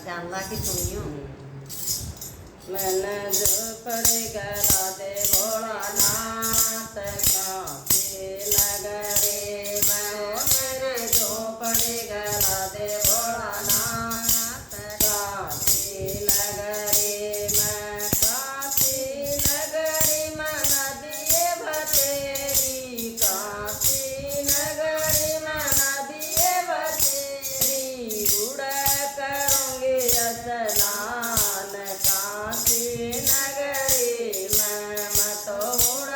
ध्यान ला के सुनियो। मैंने जो पड़ गला दे भोलानाथ काशी नगरी में, मेरे जो पड़ गला दे भोलानाथ काशी नगरी में। काशी नगरी में नदिये बतेरी, काशी नगरी में नदिये बतेरी, उड़ करूँगी स्नान काशी नगरी में, मैं तो उड़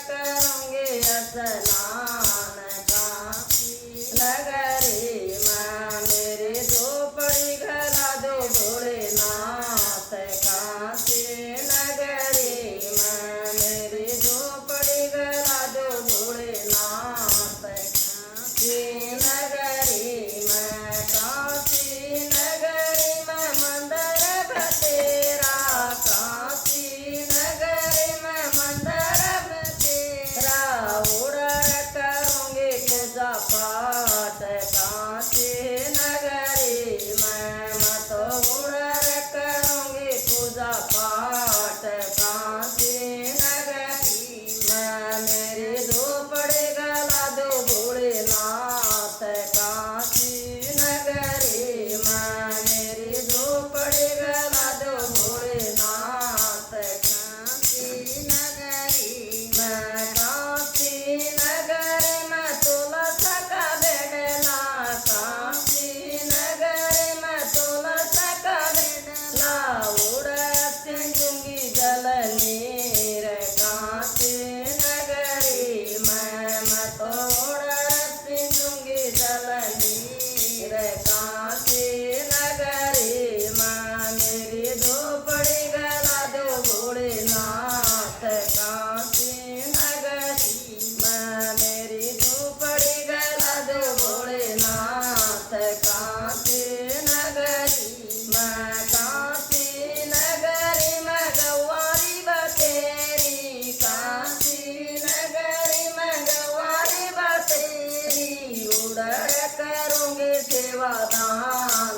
करूँगी स्नान काशी नगरी में। मेरी झोपड़ी घला दो भोलेनाथ काशी नगरी में, मेरी झोपड़ी घला दो भोलेनाथ काशी नगरी में। काशी नगरी में मंदिर बतेरा, काशी नगरी में मंदिर बतेरा, उड़ करूँगी पूजा पाठ काशी नगरी में, मैं तो उड़ करूँगी पूजा पाठ काशी नगरी में। मेरी झोपड़ी गला दो भोलेनाथ काशी नगरी में, मेरी झोपड़ी गला दो भोलेनाथ काशी नगरी में। काशी नगरी में तुलस का बेडला, काशी नगरी में तुलस का बेडला, उड़ सिंधुंगी जल नीर काशी नगरी में, मैं तो उड़ सिंधुंगी जल नीर काशी नगरी में। मेरी झोपड़ी गला दो भोलेनाथ काशी नगरी में, मेरी झोपड़ी गला दो भोलेनाथ काशी नगरी में। काशी नगरी में गवारी बतेरी, काशी नगरी में गवारी बतेरी, उड़ करूँगी सेवादान